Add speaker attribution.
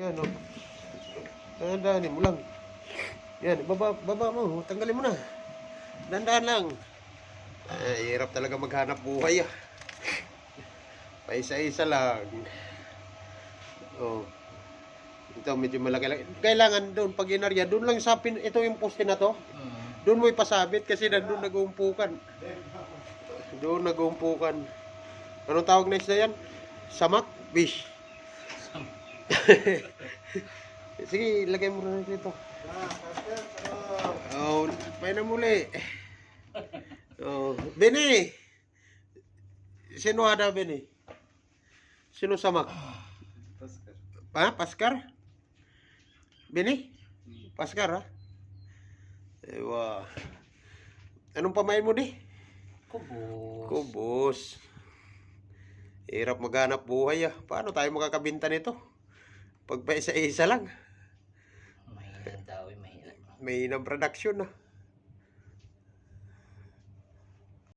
Speaker 1: Yan, o. Dandahanin mo lang. Yan, baba mo. Tanggalin mo na. Dandahan lang. Hirap talaga maghanap buhay, ah. Paisa-isa lang. Oh. Ito, medyo malaki lang. Kailangan doon, pag inarya, doon lang sa ito yung poste na to. Doon mo ipasabit kasi doon nag-uumpukan. Doon nag-uumpukan. Anong tawag na isda yan? Samak? Fish. Sige, lagay mo na dito. Oh, pay na muli. Oh, Beni. Sino ada Beni? Sino samak? Pa, Paskar? Beni? Paskar, ha? Ewa. Anong pamain mo di?
Speaker 2: Kubos.
Speaker 1: Kubos. Hirap maghanap buhay, ah. Paano tayo makakabinta nito? Pag pa isa-isa lang.
Speaker 2: Mahina daw, mahina.
Speaker 1: May production, ah.